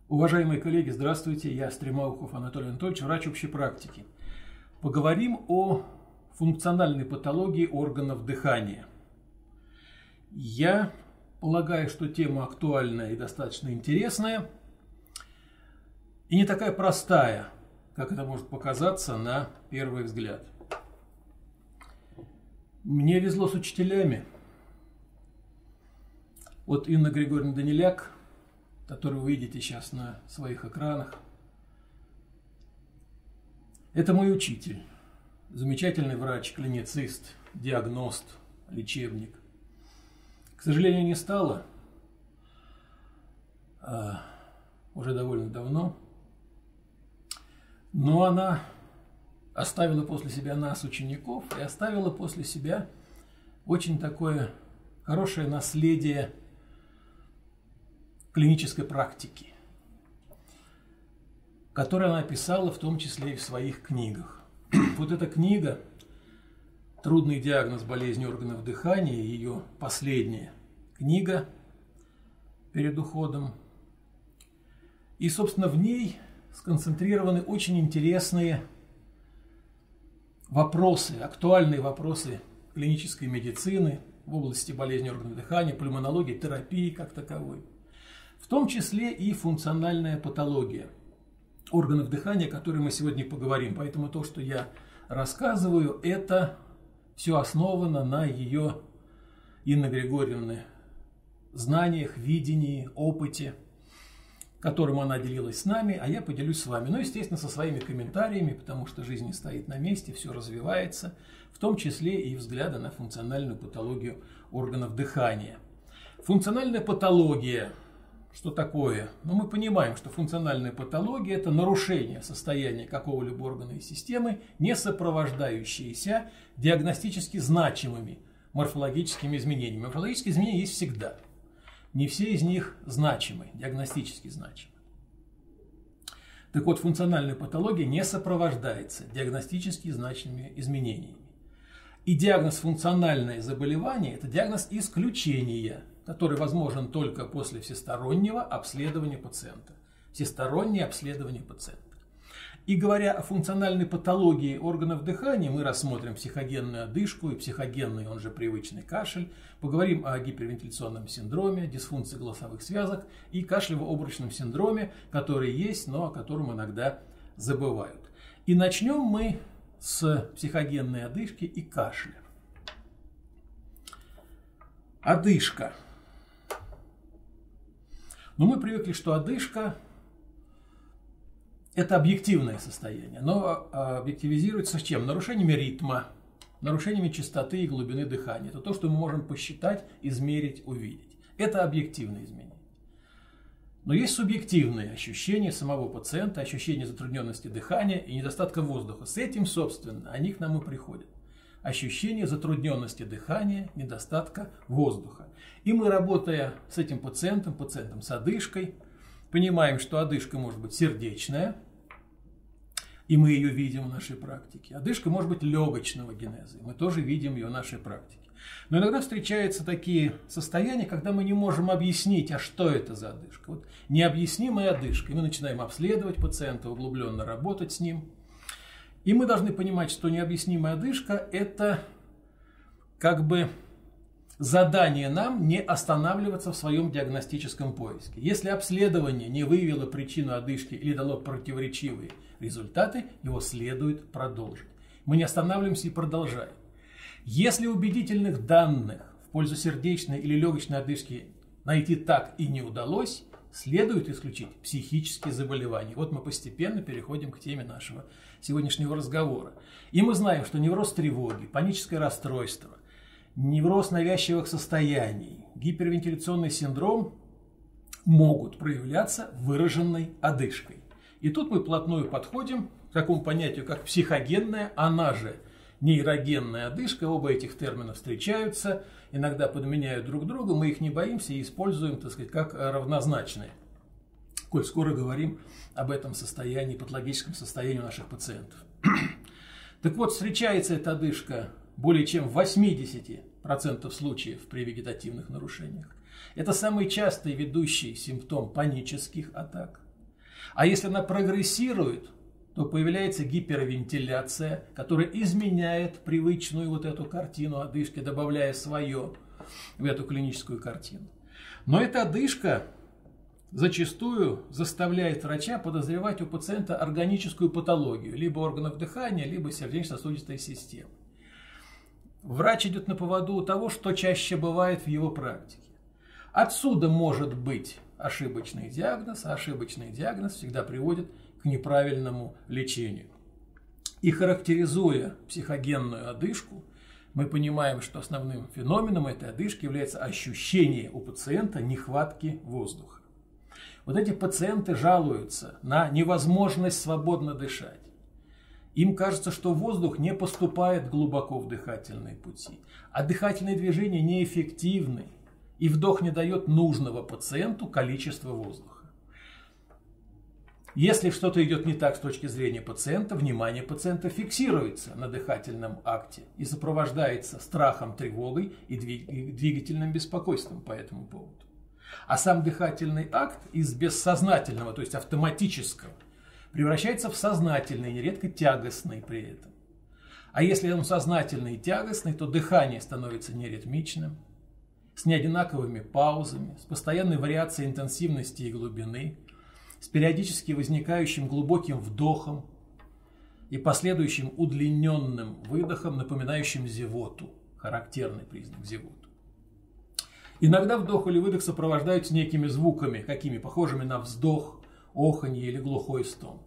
Уважаемые коллеги, здравствуйте. Я Стремаухов Анатолий Анатольевич, врач общей практики. Поговорим о функциональной патологии органов дыхания. Я полагаю, что тема актуальная и достаточно интересная, и не такая простая, как это может показаться на первый взгляд. Мне везло с учителями. Вот Инна Григорьевна Даниляк, которую вы видите сейчас на своих экранах, это мой учитель, замечательный врач, клиницист, диагност, лечебник. К сожалению, не стало уже довольно давно, но она оставила после себя нас, учеников, и оставила после себя очень такое хорошее наследие клинической практики, которую она описала в том числе и в своих книгах. Вот эта книга «Трудный диагноз болезни органов дыхания», ее последняя книга перед уходом. И, собственно, в ней сконцентрированы очень интересные вопросы, актуальные вопросы клинической медицины в области болезни органов дыхания, пульмонологии, терапии как таковой. В том числе и функциональная патология органов дыхания, о которой мы сегодня поговорим. Поэтому то, что я рассказываю, это все основано на ее, Инны Григорьевны, знаниях, видении, опыте, которым она делилась с нами, а я поделюсь с вами. Ну, естественно, со своими комментариями, потому что жизнь не стоит на месте, все развивается, в том числе и взгляды на функциональную патологию органов дыхания. Функциональная патология. Что такое? Ну, мы понимаем, что функциональная патология – это нарушение состояния какого-либо органа и системы, не сопровождающиеся диагностически значимыми морфологическими изменениями. Морфологические изменения есть всегда. Не все из них значимы, диагностически значимы. Так вот, функциональная патология не сопровождается диагностически значимыми изменениями. И диагноз функциональное заболевание – это диагноз исключения, который возможен только после всестороннего обследования пациента. Всестороннее обследование пациента. И говоря о функциональной патологии органов дыхания, мы рассмотрим психогенную одышку и психогенный, он же привычный кашель, поговорим о гипервентиляционном синдроме, дисфункции голосовых связок и кашлево-обручном синдроме, который есть, но о котором иногда забывают. И начнем мы с психогенной одышки и кашля. Одышка. Но мы привыкли, что одышка – это объективное состояние, но объективизируется с чем? Нарушениями ритма, нарушениями частоты и глубины дыхания. Это то, что мы можем посчитать, измерить, увидеть. Это объективные изменения. Но есть субъективные ощущения самого пациента, ощущение затрудненности дыхания и недостатка воздуха. С этим, собственно, они к нам и приходят. Ощущение затрудненности дыхания, недостатка воздуха. И мы, работая с этим пациентом с одышкой, понимаем, что одышка может быть сердечная, и мы ее видим в нашей практике. Одышка может быть легочного генеза, и мы тоже видим ее в нашей практике. Но иногда встречаются такие состояния, когда мы не можем объяснить, а что это за одышка. Вот необъяснимая одышка. И мы начинаем обследовать пациента, углубленно работать с ним. И мы должны понимать, что необъяснимая одышка – это как бы задание нам не останавливаться в своем диагностическом поиске. Если обследование не выявило причину одышки или дало противоречивые результаты, его следует продолжить. Мы не останавливаемся и продолжаем. Если убедительных данных в пользу сердечной или легочной одышки найти так и не удалось, следует исключить психические заболевания. Вот мы постепенно переходим к теме нашего сегодняшнего разговора. И мы знаем, что невроз тревоги, паническое расстройство, невроз навязчивых состояний, гипервентиляционный синдром могут проявляться выраженной одышкой. И тут мы вплотную подходим к такому понятию, как психогенная, она же нейрогенная одышка. Оба этих термина встречаются, иногда подменяют друг друга, мы их не боимся и используем, так сказать, как равнозначные, коль скоро говорим об этом состоянии, патологическом состоянии у наших пациентов. Так вот, встречается эта одышка более чем в 80% случаев при вегетативных нарушениях. Это самый частый ведущий симптом панических атак. А если она прогрессирует, то появляется гипервентиляция, которая изменяет привычную вот эту картину одышки, добавляя свое в эту клиническую картину. Но эта одышка зачастую заставляет врача подозревать у пациента органическую патологию, либо органов дыхания, либо сердечно-сосудистой системы. Врач идет на поводу у того, что чаще бывает в его практике. Отсюда может быть ошибочный диагноз, а ошибочный диагноз всегда приводит к неправильному лечению. И характеризуя психогенную одышку, мы понимаем, что основным феноменом этой одышки является ощущение у пациента нехватки воздуха. Вот эти пациенты жалуются на невозможность свободно дышать. Им кажется, что воздух не поступает глубоко в дыхательные пути, а дыхательные движения неэффективны, и вдох не дает нужного пациенту количества воздуха. Если что-то идет не так с точки зрения пациента, внимание пациента фиксируется на дыхательном акте и сопровождается страхом, тревогой и двигательным беспокойством по этому поводу. А сам дыхательный акт из бессознательного, то есть автоматического, превращается в сознательный, нередко тягостный при этом. А если он сознательный и тягостный, то дыхание становится неритмичным, с неодинаковыми паузами, с постоянной вариацией интенсивности и глубины, с периодически возникающим глубоким вдохом и последующим удлиненным выдохом, напоминающим зевоту, характерный признак зевоты. Иногда вдох или выдох сопровождаются некими звуками, какими похожими на вздох, оханье или глухой стон.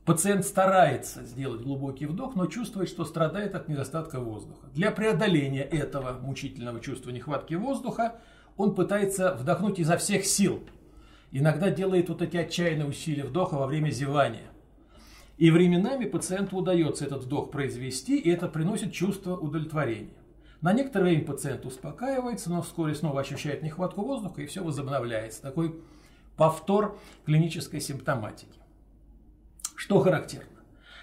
Пациент старается сделать глубокий вдох, но чувствует, что страдает от недостатка воздуха. Для преодоления этого мучительного чувства нехватки воздуха он пытается вдохнуть изо всех сил. Иногда делает вот эти отчаянные усилия вдоха во время зевания. И временами пациенту удается этот вдох произвести, и это приносит чувство удовлетворения. На некоторое время пациент успокаивается, но вскоре снова ощущает нехватку воздуха, и все возобновляется. Такой повтор клинической симптоматики. Что характерно?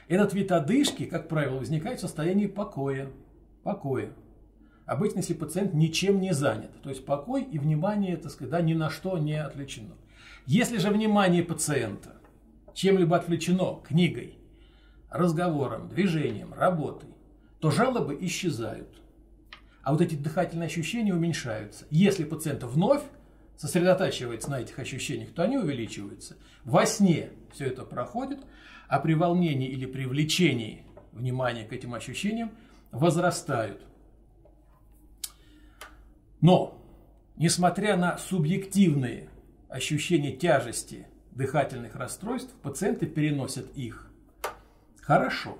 Этот вид одышки, как правило, возникает в состоянии покоя. Обычно, если пациент ничем не занят. То есть покой и внимание, так сказать, да, ни на что не отвлечено. Если же внимание пациента чем-либо отвлечено книгой, разговором, движением, работой, то жалобы исчезают. А вот эти дыхательные ощущения уменьшаются. Если пациент вновь сосредотачивается на этих ощущениях, то они увеличиваются. Во сне все это проходит, а при волнении или при влечении внимания к этим ощущениям возрастают. Но, несмотря на субъективные ощущения тяжести дыхательных расстройств, пациенты переносят их хорошо.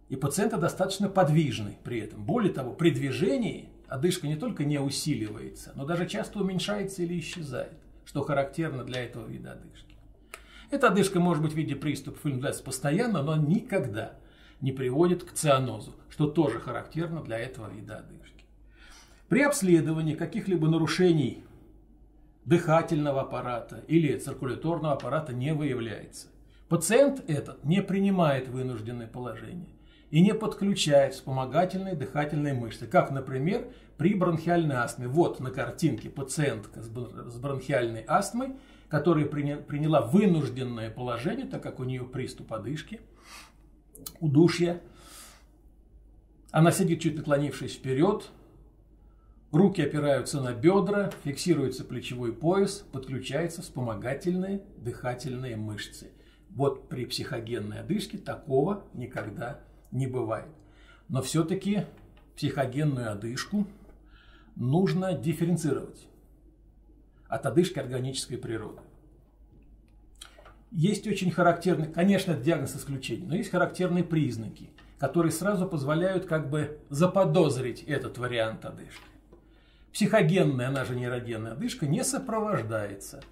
И пациенты достаточно подвижны при этом. Более того, при движении одышка не только не усиливается, но даже часто уменьшается или исчезает, что характерно для этого вида одышки. Эта одышка может быть в виде приступов или наблюдаться постоянно, но никогда не приводит к цианозу, что тоже характерно для этого вида одышки. При обследовании каких-либо нарушений дыхательного аппарата или циркуляторного аппарата не выявляется. Пациент этот не принимает вынужденное положение и не подключает вспомогательные дыхательные мышцы, как, например, при бронхиальной астме. Вот на картинке пациентка с бронхиальной астмой, которая приняла вынужденное положение, так как у нее приступ одышки, удушья. Она сидит, чуть наклонившись вперед, руки опираются на бедра, фиксируется плечевой пояс, подключаются вспомогательные дыхательные мышцы. Вот при психогенной одышке такого никогда не бывает. Но все-таки психогенную одышку нужно дифференцировать от одышки органической природы. Есть очень характерные, конечно, диагноз исключения, но есть характерные признаки, которые сразу позволяют как бы заподозрить этот вариант одышки. Психогенная, она же нейрогенная одышка, не сопровождается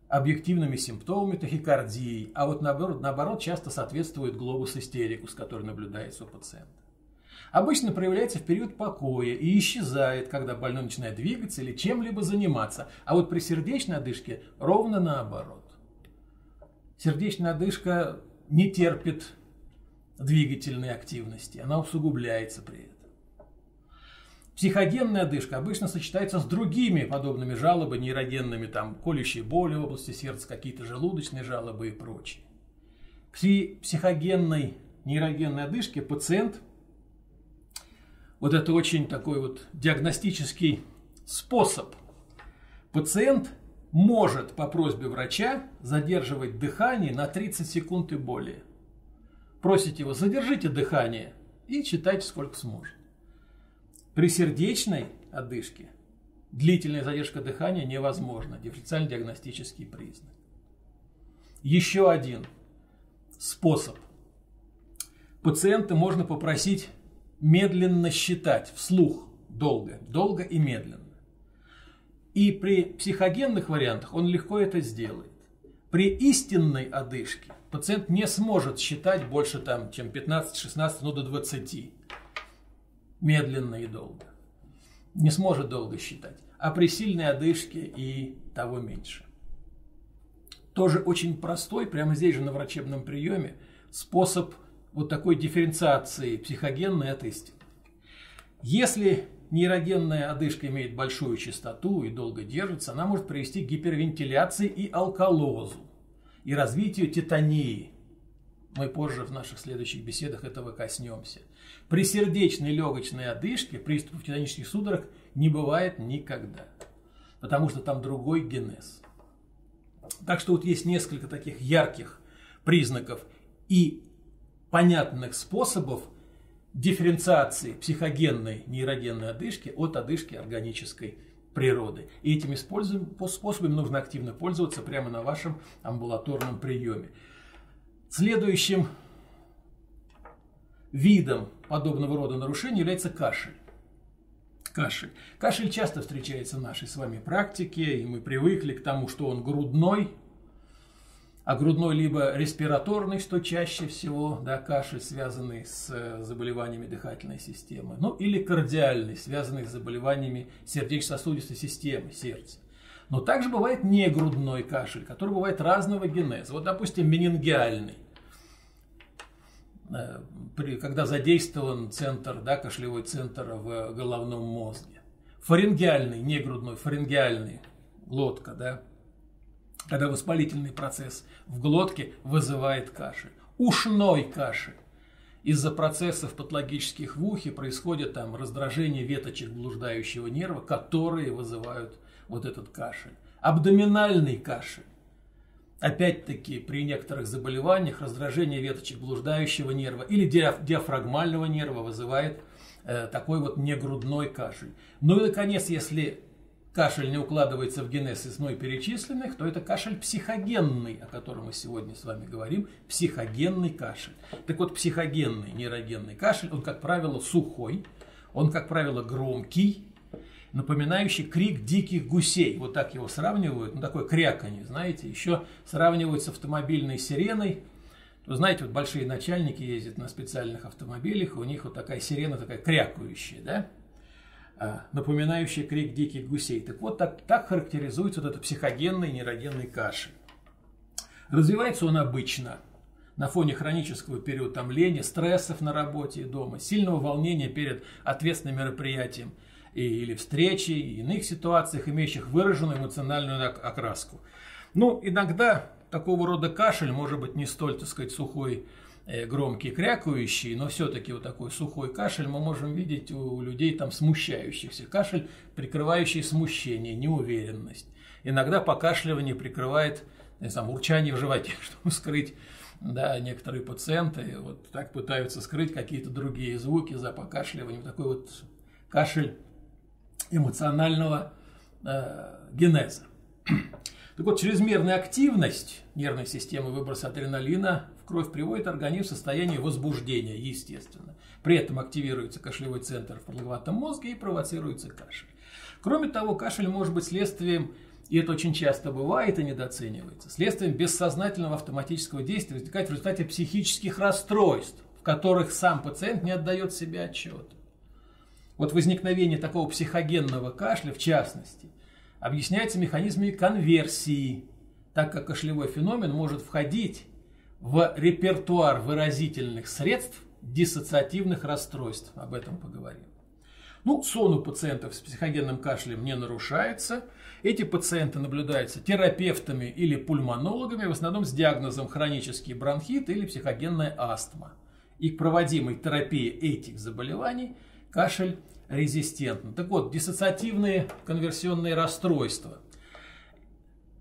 объективными симптомами тахикардии, а вот наоборот часто соответствует глобус истерикус, который наблюдается у пациента. Обычно проявляется в период покоя и исчезает, когда больной начинает двигаться или чем-либо заниматься. А вот при сердечной одышке ровно наоборот. Сердечная одышка не терпит двигательной активности, она усугубляется при этом. Психогенная одышка обычно сочетается с другими подобными жалобами, нейрогенными, там, колющие боли в области сердца, какие-то желудочные жалобы и прочее. При психогенной нейрогенной одышке пациент, вот это очень такой вот диагностический способ, пациент может по просьбе врача задерживать дыхание на 30 секунд и более. Просите его, задержите дыхание и читайте сколько сможет. При сердечной одышке длительная задержка дыхания невозможна. Дифференциально-диагностический признак. Еще один способ. Пациента можно попросить медленно считать вслух, долго и медленно. И при психогенных вариантах он легко это сделает. При истинной одышке пациент не сможет считать больше, там, чем 15-16, ну до 20. Медленно и долго. Не сможет долго считать. А при сильной одышке и того меньше. Тоже очень простой, прямо здесь же на врачебном приеме, способ вот такой дифференциации психогенной от истинной. Если нейрогенная одышка имеет большую частоту и долго держится, она может привести к гипервентиляции и алкалозу, и развитию тетании. Мы позже в наших следующих беседах этого коснемся. При сердечной легочной одышке приступов титанических судорог не бывает никогда, потому что там другой генез. Так что вот есть несколько таких ярких признаков и понятных способов дифференциации психогенной нейрогенной одышки от одышки органической природы. И этими способами нужно активно пользоваться прямо на вашем амбулаторном приеме. Следующим видом подобного рода нарушений является кашель. Кашель часто встречается в нашей с вами практике, и мы привыкли к тому, что он грудной, а грудной либо респираторный, что чаще всего, да, кашель, связанный с заболеваниями дыхательной системы, ну или кардиальный, связанный с заболеваниями сердечно-сосудистой системы, сердца. Но также бывает негрудной кашель, который бывает разного генеза. Вот, допустим, менингиальный, когда задействован центр, да, кашлевой центр в головном мозге. Фарингеальный, негрудной, фарингеальный, глотка, да, когда воспалительный процесс в глотке вызывает кашель. Ушной кашель. Из-за процессов патологических в ухе происходит там раздражение веточек блуждающего нерва, которые вызывают вот этот кашель. Абдоминальный кашель. Опять-таки при некоторых заболеваниях раздражение веточек блуждающего нерва или диафрагмального нерва вызывает такой вот негрудной кашель. Ну и, наконец, если кашель не укладывается в генез из мной перечисленных, то это кашель психогенный, о котором мы сегодня с вами говорим, психогенный кашель. Так вот, психогенный нейрогенный кашель, он, как правило, сухой, он, как правило, громкий, напоминающий крик диких гусей. Вот так его сравнивают, ну такое кряканье, знаете, еще сравнивают с автомобильной сиреной. Вы знаете, вот большие начальники ездят на специальных автомобилях, у них вот такая сирена, такая крякающая, да, напоминающая крик диких гусей. Так вот, так характеризуется вот этот психогенный нейрогенный кашель. Развивается он обычно на фоне хронического переутомления, стрессов на работе и дома, сильного волнения перед ответственным мероприятием или встречей, и иных ситуациях, имеющих выраженную эмоциональную окраску. Ну, иногда такого рода кашель может быть не столь, так сказать, сухой, громкий, крякающий, но все-таки вот такой сухой кашель мы можем видеть у людей там смущающихся. Кашель, прикрывающий смущение, неуверенность. Иногда покашливание прикрывает, не знаю, урчание в животе, чтобы скрыть, да, некоторые пациенты вот так пытаются скрыть какие-то другие звуки за покашливанием. Такой вот кашель эмоционального генеза. Так вот, чрезмерная активность нервной системы, выброс адреналина в кровь приводит организм в состояние возбуждения, естественно. При этом активируется кашлевой центр в продолговатом мозге и провоцируется кашель. Кроме того, кашель может быть следствием, и это очень часто бывает и недооценивается, следствием бессознательного автоматического действия, возникает в результате психических расстройств, в которых сам пациент не отдает себе отчета. Вот возникновение такого психогенного кашля, в частности, объясняется механизмами конверсии, так как кашлевой феномен может входить в репертуар выразительных средств диссоциативных расстройств. Об этом поговорим. Ну, сон у пациентов с психогенным кашлем не нарушается. Эти пациенты наблюдаются терапевтами или пульмонологами, в основном с диагнозом хронический бронхит или психогенная астма. И к проводимой терапии этих заболеваний кашель резистентен. Так вот, диссоциативные конверсионные расстройства,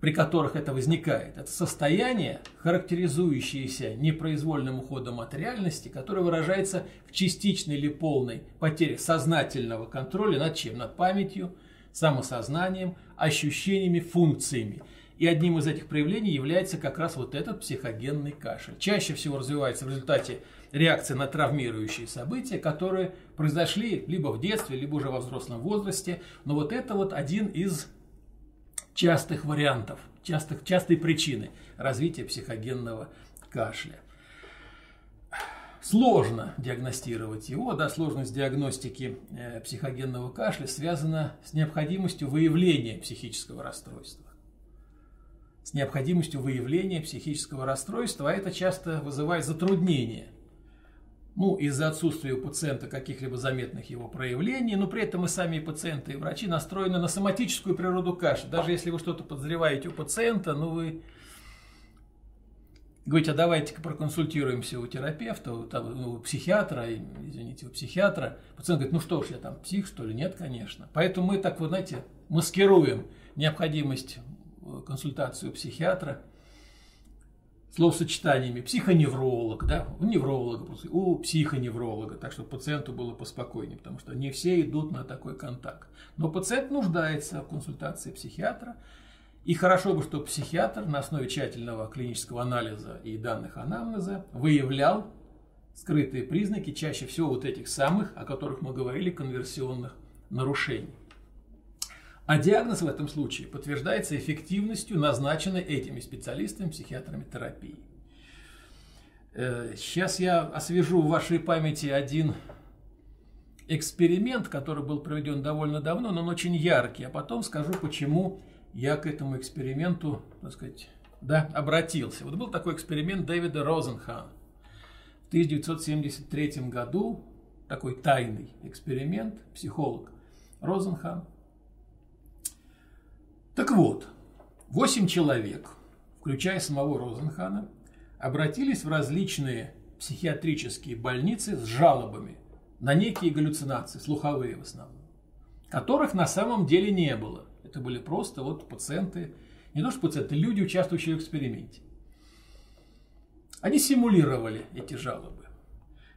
при которых это возникает, это состояние, характеризующееся непроизвольным уходом от реальности, которое выражается в частичной или полной потере сознательного контроля над чем? Над памятью, самосознанием, ощущениями, функциями. И одним из этих проявлений является как раз вот этот психогенный кашель. Чаще всего развивается в результате реакции на травмирующие события, которые произошли либо в детстве, либо уже во взрослом возрасте. Но вот это вот один из частых вариантов, частой причины развития психогенного кашля. Сложно диагностировать его, да, сложность диагностики психогенного кашля связана с необходимостью выявления психического расстройства. С необходимостью выявления психического расстройства, а это часто вызывает затруднения. Ну, из-за отсутствия у пациента каких-либо заметных его проявлений, но при этом и сами пациенты, и врачи настроены на соматическую природу кашля. Даже если вы что-то подозреваете у пациента, ну вы говорите, а давайте-ка проконсультируемся у терапевта, у психиатра, извините, у психиатра. Пациент говорит, ну что ж, я там псих, что ли? Нет, конечно. Поэтому мы так, вы знаете, маскируем необходимость консультации у психиатра словосочетаниями психоневролог, да, у невролога, у психоневролога, так что пациенту было поспокойнее, потому что не все идут на такой контакт. Но пациент нуждается в консультации психиатра, и хорошо бы, чтобы психиатр на основе тщательного клинического анализа и данных анамнеза выявлял скрытые признаки, чаще всего вот этих самых, о которых мы говорили, конверсионных нарушений. А диагноз в этом случае подтверждается эффективностью назначенной этими специалистами, психиатрами терапии. Сейчас я освежу в вашей памяти один эксперимент, который был проведен довольно давно, но он очень яркий, а потом скажу, почему я к этому эксперименту, так сказать, да, обратился. Вот был такой эксперимент Дэвида Розенхана в 1973 году, такой тайный эксперимент, психолог Розенхан. Так вот, 8 человек, включая самого Розенхана, обратились в различные психиатрические больницы с жалобами на некие галлюцинации, слуховые в основном, которых на самом деле не было. Это были просто вот пациенты, не то что пациенты, люди, участвующие в эксперименте. Они симулировали эти жалобы.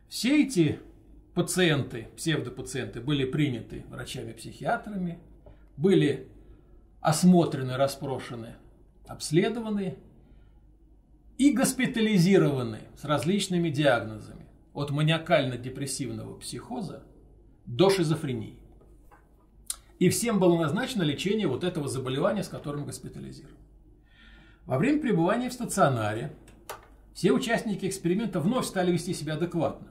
Все эти пациенты, псевдопациенты, были приняты врачами-психиатрами, были осмотрены, расспрошены, обследованы и госпитализированы с различными диагнозами от маниакально-депрессивного психоза до шизофрении. И всем было назначено лечение вот этого заболевания, с которым госпитализированы. Во время пребывания в стационаре все участники эксперимента вновь стали вести себя адекватно.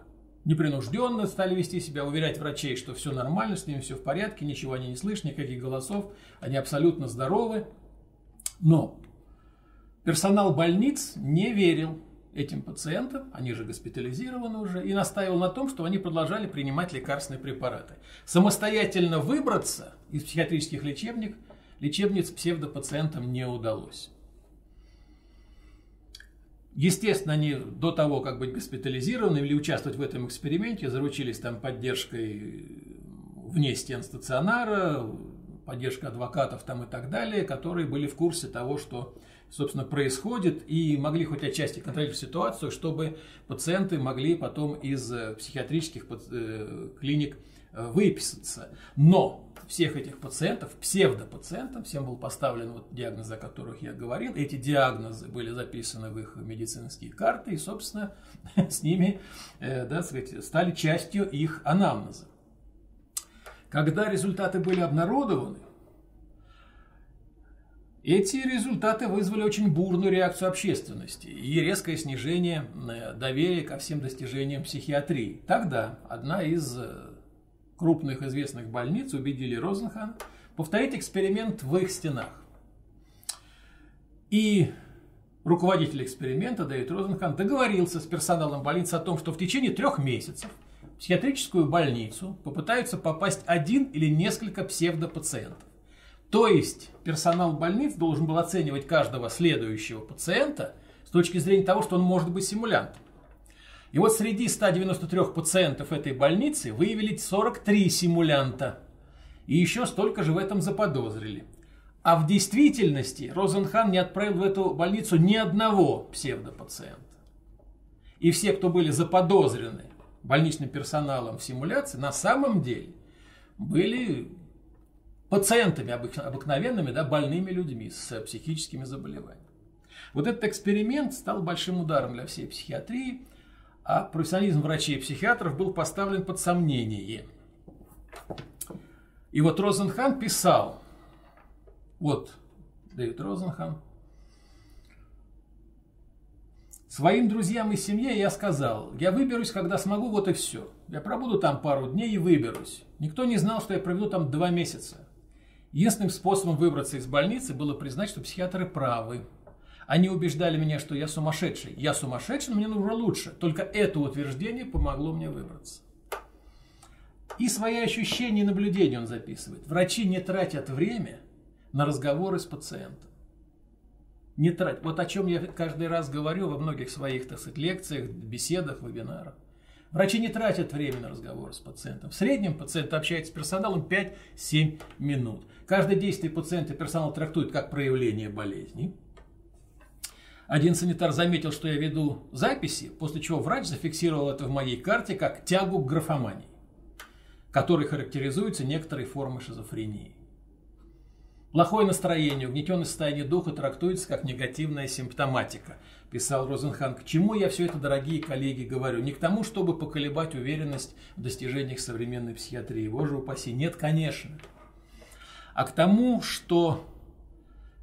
Непринужденно стали вести себя, уверять врачей, что все нормально, с ними все в порядке, ничего они не слышат, никаких голосов, они абсолютно здоровы. Но персонал больниц не верил этим пациентам, они же госпитализированы уже, и настаивал на том, что они продолжали принимать лекарственные препараты. Самостоятельно выбраться из психиатрических лечебниц псевдопациентам не удалось. Естественно, они до того, как быть госпитализированными или участвовать в этом эксперименте, заручились там поддержкой вне стен стационара, поддержкой адвокатов там и так далее, которые были в курсе того, что, собственно, происходит, и могли хоть отчасти контролировать ситуацию, чтобы пациенты могли потом из психиатрических клиник выписаться. Но всех этих пациентов, псевдопациентов, всем был поставлен вот диагноз, о которых я говорил. Эти диагнозы были записаны в их медицинские карты и, собственно, с ними, да, сказать, стали частью их анамнеза. Когда результаты были обнародованы, эти результаты вызвали очень бурную реакцию общественности и резкое снижение доверия ко всем достижениям психиатрии. Тогда одна из крупных известных больниц убедили Розенхана повторить эксперимент в их стенах. И руководитель эксперимента Дэвид Розенхан договорился с персоналом больницы о том, что в течение 3 месяцев психиатрическую больницу попытаются попасть один или несколько псевдопациентов. То есть персонал больниц должен был оценивать каждого следующего пациента с точки зрения того, что он может быть симулянтом. И вот среди 193 пациентов этой больницы выявили 43 симулянта. И еще столько же в этом заподозрили. А в действительности Розенхан не отправил в эту больницу ни одного псевдопациента. И все, кто были заподозрены больничным персоналом в симуляции, на самом деле были пациентами обыкновенными, да, больными людьми с психическими заболеваниями. Вот этот эксперимент стал большим ударом для всей психиатрии, а профессионализм врачей и психиатров был поставлен под сомнение. И вот Розенхан писал, вот Дэвид Розенхан: своим друзьям и семье я сказал, я выберусь, когда смогу, вот и все. Я пробуду там пару дней и выберусь. Никто не знал, что я проведу там 2 месяца. Единственным способом выбраться из больницы было признать, что психиатры правы. Они убеждали меня, что я сумасшедший. Я сумасшедший, но мне нужно лучше. Только это утверждение помогло мне выбраться. И свои ощущения и наблюдения он записывает. Врачи не тратят время на разговоры с пациентом. Не тратят. Вот о чем я каждый раз говорю во многих своих, так сказать, лекциях, беседах, вебинарах. Врачи не тратят время на разговоры с пациентом. В среднем пациент общается с персоналом 5-7 минут. Каждое действие пациента персонал трактует как проявление болезни. Один санитар заметил, что я веду записи, после чего врач зафиксировал это в моей карте как тягу к графомании, которой характеризуются некоторые формы шизофрении. Плохое настроение, угнетенное состояние духа трактуется как негативная симптоматика, писал Розенхан. К чему я все это, дорогие коллеги, говорю? Не к тому, чтобы поколебать уверенность в достижениях современной психиатрии. Боже упаси, нет, конечно. А к тому, что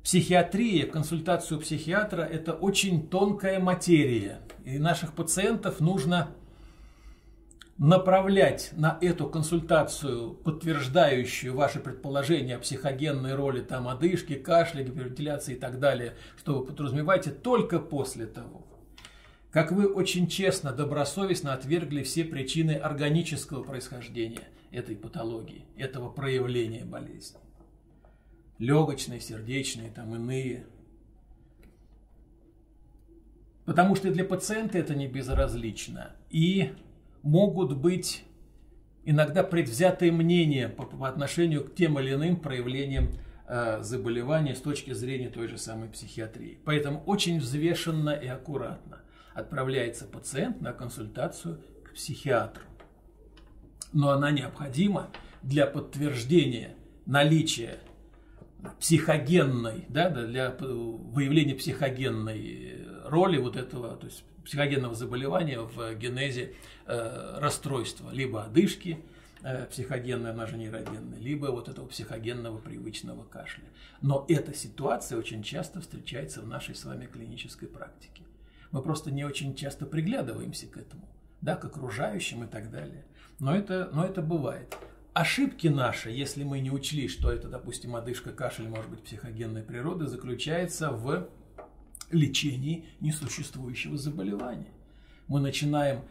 психиатрия, консультация у психиатра – это очень тонкая материя. И наших пациентов нужно направлять на эту консультацию, подтверждающую ваши предположения о психогенной роли там, одышки, кашля, гипервентиляции и так далее, что вы подразумеваете, только после того, как вы очень честно, добросовестно отвергли все причины органического происхождения этой патологии, этого проявления болезни. Легочные, сердечные, там иные. Потому что для пациента это не безразлично. И могут быть иногда предвзятые мнения по отношению к тем или иным проявлениям заболевания с точки зрения той же самой психиатрии. Поэтому очень взвешенно и аккуратно отправляется пациент на консультацию к психиатру. Но она необходима для подтверждения наличия психогенной, да, для выявления психогенной роли вот этого, то есть психогенного заболевания в генезе расстройства, либо одышки психогенной, она же нейрогенная, либо вот этого психогенного привычного кашля. Но эта ситуация очень часто встречается в нашей с вами клинической практике. Мы просто не очень часто приглядываемся к этому, да, к окружающим и так далее. Но это бывает. Ошибки наши, если мы не учли, что это, допустим, одышка, кашель, может быть, психогенной природы, заключается в лечении несуществующего заболевания. Мы начинаем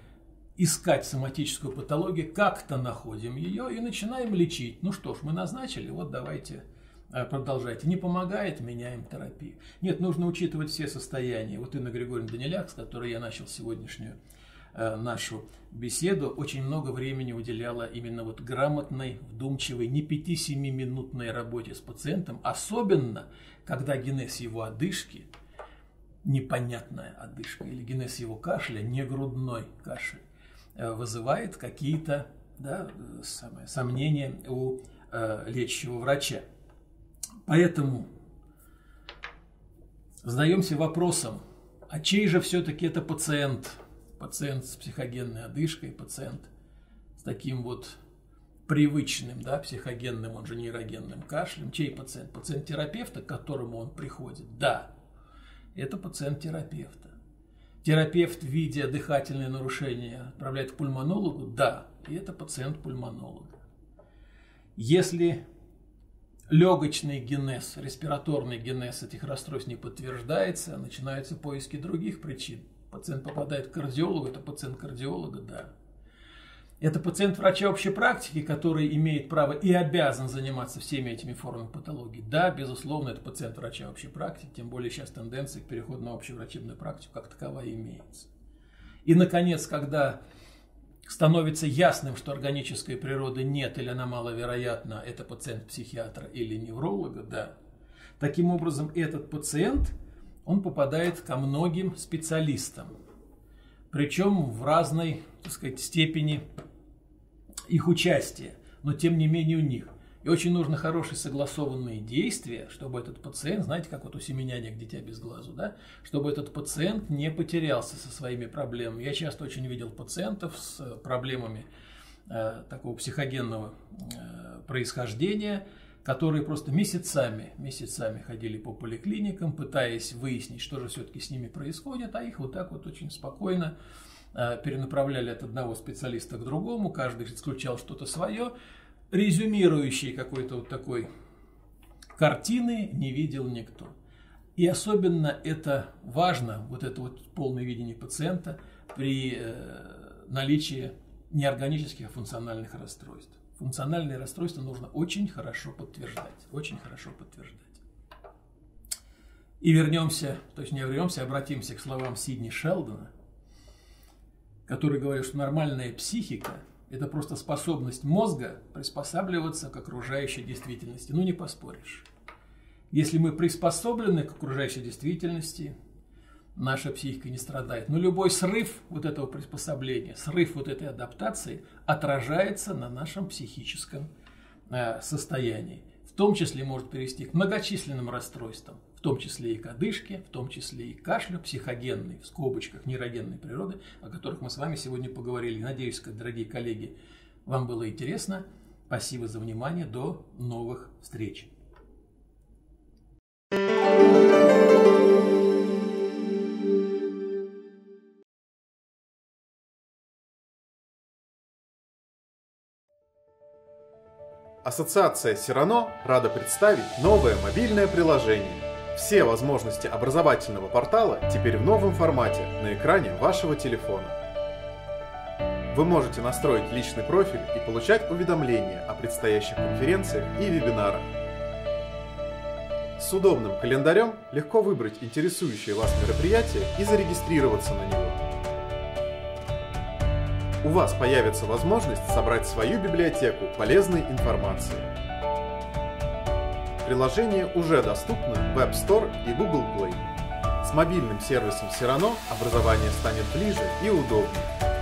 искать соматическую патологию, как-то находим ее и начинаем лечить. Ну что ж, мы назначили, вот давайте продолжайте. Не помогает, меняем терапию. Нет, нужно учитывать все состояния. Вот Инна Григорьевна Даниляк, с которой я начал сегодняшнюю нашу беседу, очень много времени уделяла именно вот грамотной, вдумчивой, не 5-7-минутной работе с пациентом, особенно когда генез его одышки, непонятная одышка, или генез его кашля, не грудной кашель, вызывает какие-то, да, сомнения у лечащего врача. Поэтому задаемся вопросом, а чей же все-таки это пациент? Пациент с психогенной одышкой, пациент с таким вот привычным, да, психогенным, он же нейрогенным кашлем. Чей пациент? Пациент терапевта, к которому он приходит? Да, это пациент терапевта. Терапевт, видя дыхательные нарушения, отправляет к пульмонологу? Да, и это пациент пульмонолога. Если легочный генез, респираторный генез этих расстройств не подтверждается, начинаются поиски других причин. Пациент попадает к кардиологу, это пациент кардиолога, да. Это пациент врача общей практики, который имеет право и обязан заниматься всеми этими формами патологии. Да, безусловно, это пациент врача общей практики, тем более сейчас тенденция к переходу на общую врачебную практику как таковая имеется. И, наконец, когда становится ясным, что органической природы нет или она маловероятна, это пациент психиатра или невролога, да. Таким образом, этот пациент, он попадает ко многим специалистам, причем в разной, так сказать, степени их участия, но тем не менее у них. И очень нужно хорошие согласованные действия, чтобы этот пациент, знаете, как вот у семеняник дитя без глазу, да, чтобы этот пациент не потерялся со своими проблемами. Я часто очень видел пациентов с проблемами такого психогенного происхождения, которые просто месяцами ходили по поликлиникам, пытаясь выяснить, что же все-таки с ними происходит, а их вот так вот очень спокойно перенаправляли от одного специалиста к другому, каждый исключал что-то свое, резюмирующей какой-то вот такой картины не видел никто. И особенно это важно, вот это вот полное видение пациента при наличии неорганических, а функциональных расстройств. Функциональные расстройства нужно очень хорошо подтверждать, очень хорошо подтверждать. И обратимся к словам Сидни Шелдона, который говорит, что нормальная психика – это просто способность мозга приспосабливаться к окружающей действительности. Ну, не поспоришь. Если мы приспособлены к окружающей действительности, наша психика не страдает. Но любой срыв вот этого приспособления, срыв вот этой адаптации отражается на нашем психическом состоянии. В том числе может привести к многочисленным расстройствам, в том числе и к одышке, в том числе и к кашлю, психогенной, в скобочках, нейрогенной природы, о которых мы с вами сегодня поговорили. Надеюсь, дорогие коллеги, вам было интересно. Спасибо за внимание. До новых встреч. Ассоциация Сирано рада представить новое мобильное приложение. Все возможности образовательного портала теперь в новом формате на экране вашего телефона. Вы можете настроить личный профиль и получать уведомления о предстоящих конференциях и вебинарах. С удобным календарем легко выбрать интересующее вас мероприятие и зарегистрироваться на него. У вас появится возможность собрать свою библиотеку полезной информации. Приложение уже доступно в App Store и Google Play. С мобильным сервисом Сирано образование станет ближе и удобнее.